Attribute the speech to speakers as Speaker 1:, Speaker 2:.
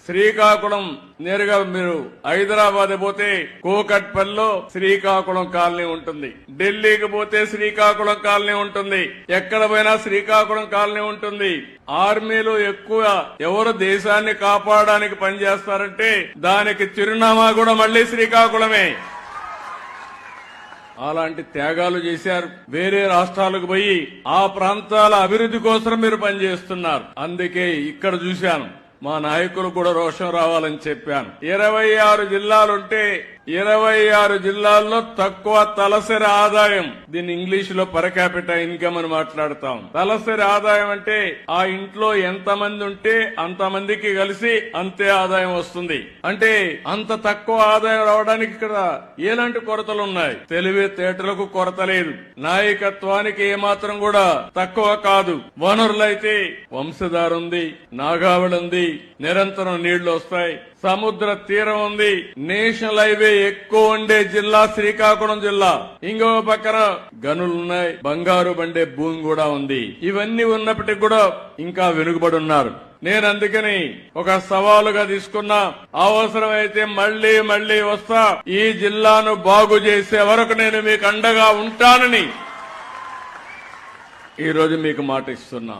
Speaker 1: శ్రీకాకుళం నేరుగా మీరు హైదరాబాద్ పోతే కూకట్పల్లిలో శ్రీకాకుళం కాలనీ ఉంటుంది. ఢిల్లీకి పోతే శ్రీకాకుళం కాలనీ ఉంటుంది. ఎక్కడ పోయినా శ్రీకాకుళం కాలనీ ఉంటుంది. ఆర్మీలో ఎక్కువ ఎవరు దేశాన్ని కాపాడడానికి పనిచేస్తారంటే దానికి చిరునామా కూడా మళ్లీ శ్రీకాకుళమే. అలాంటి త్యాగాలు చేశారు. వేరే రాష్ట్రాలకు పోయి ఆ ప్రాంతాల అభివృద్ధి కోసం మీరు పనిచేస్తున్నారు. అందుకే ఇక్కడ చూశాను మా నాయకులు కూడా రోషం రావాలని చెప్పాను. 26 జిల్లాలుంటే 26 జిల్లాల్లో తక్కువ తలసరి ఆదాయం, దీన్ని ఇంగ్లీష్ లో పర్ క్యాపిటా ఇన్కమ్ అని మాట్లాడతాం. తలసరి ఆదాయం అంటే ఆ ఇంట్లో ఎంతమంది ఉంటే అంతమందికి కలిసి అంతే ఆదాయం వస్తుంది. అంటే అంత తక్కువ ఆదాయం రావడానికి ఇక్కడ ఎలాంటి కొరతలు ఉన్నాయి? తెలివితేటలకు కొరత లేదు, నాయకత్వానికి ఏమాత్రం కూడా తక్కువ కాదు. వనరులైతే వంశధార ఉంది, నాగావళి ఉంది, నిరంతరం నీళ్లు వస్తాయి, సముద్ర తీరం ఉంది, నేషనల్ హైవే ఎక్కువ ఉండే జిల్లా శ్రీకాకుళం జిల్లా. ఇంకో పక్కన గనులున్నాయి, బంగారు బండే భూమి కూడా ఉంది. ఇవన్నీ ఉన్నప్పటికీ కూడా ఇంకా వెనుకబడి ఉన్నారు. నేను అందుకని ఒక సవాలుగా తీసుకున్నా, అవసరమైతే మళ్లీ మళ్లీ వస్తా, ఈ జిల్లాను బాగు చేసే వరకు నేను మీకు అండగా ఉంటానని ఈరోజు మీకు మాట ఇస్తున్నా.